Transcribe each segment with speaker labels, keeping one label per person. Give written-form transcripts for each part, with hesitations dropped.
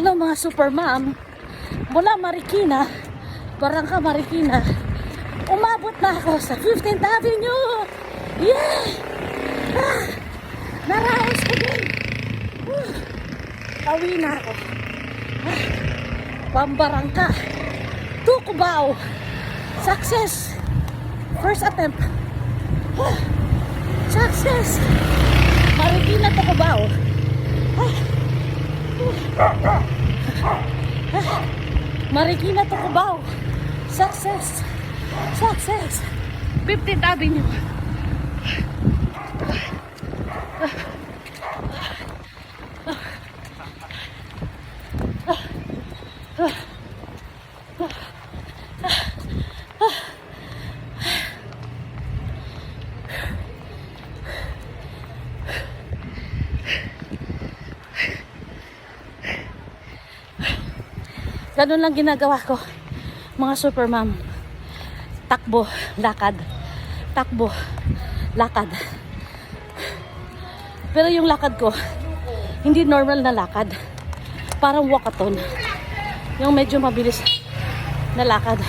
Speaker 1: Hello mga super mom. Mula Marikina, Barangka Marikina, umabot na ako sa 15th Avenue. Yeah! Naraos ko din. Pauwi na ako. Pambarangka to Cubao. Success. First attempt. Success. Marikina to Cubao. Marikina to Cubao. Success. Success. 15th Avenue. Ganun lang ginagawa ko, mga super mom. Takbo, lakad. Takbo, lakad. Pero yung lakad ko, hindi normal na lakad. Parang walkathon. Yung medyo mabilis na lakad.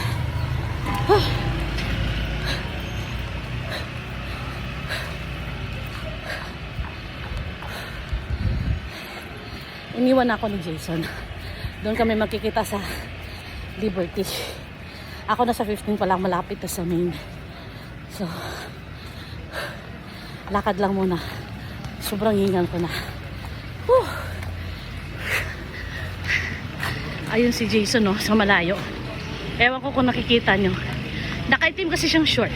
Speaker 1: Iniwan ako ni Jason. Doon kami magkikita sa Liberty. Ako na sa 15 pa lang, malapit na sa main. So, lakad lang muna. Sobrang hingal ko na. Whew. Ayun si Jason, no, sa malayo. Ewan ko kung nakikita nyo. Nakaitim kasi siyang short.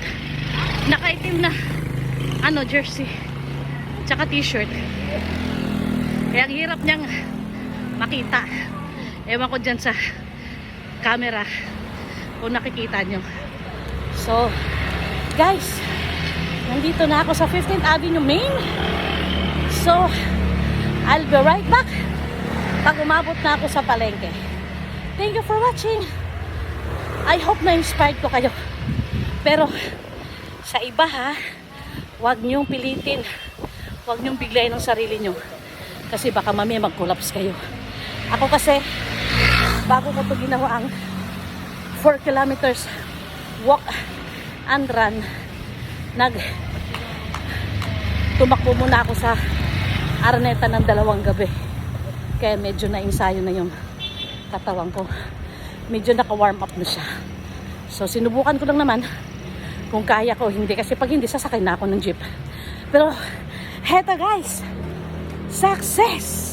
Speaker 1: Nakaitim na, jersey. Tsaka t-shirt. Kaya ang hirap niyang makita. Ewan ko dyan sa camera kung nakikita nyo. So, guys, nandito na ako sa 15th Avenue Main. So, I'll be right back pag umabot na ako sa palengke. Thank you for watching. I hope na-inspired ko kayo. Pero, sa iba ha, huwag nyong pilitin. Huwag nyong biglayin ang sarili nyo. Kasi baka mamaya mag-collapse kayo. Ako kasi, bago ko ito ginawa ang 4 kilometers walk and run, tumakbo muna ako sa Araneta ng 2 gabi. Kaya medyo na-ensayo na yung katawan ko. Medyo naka-warm up na siya. So sinubukan ko lang naman kung kaya ko. Hindi kasi pag hindi, sasakay na ako ng jeep. Pero heto guys, success!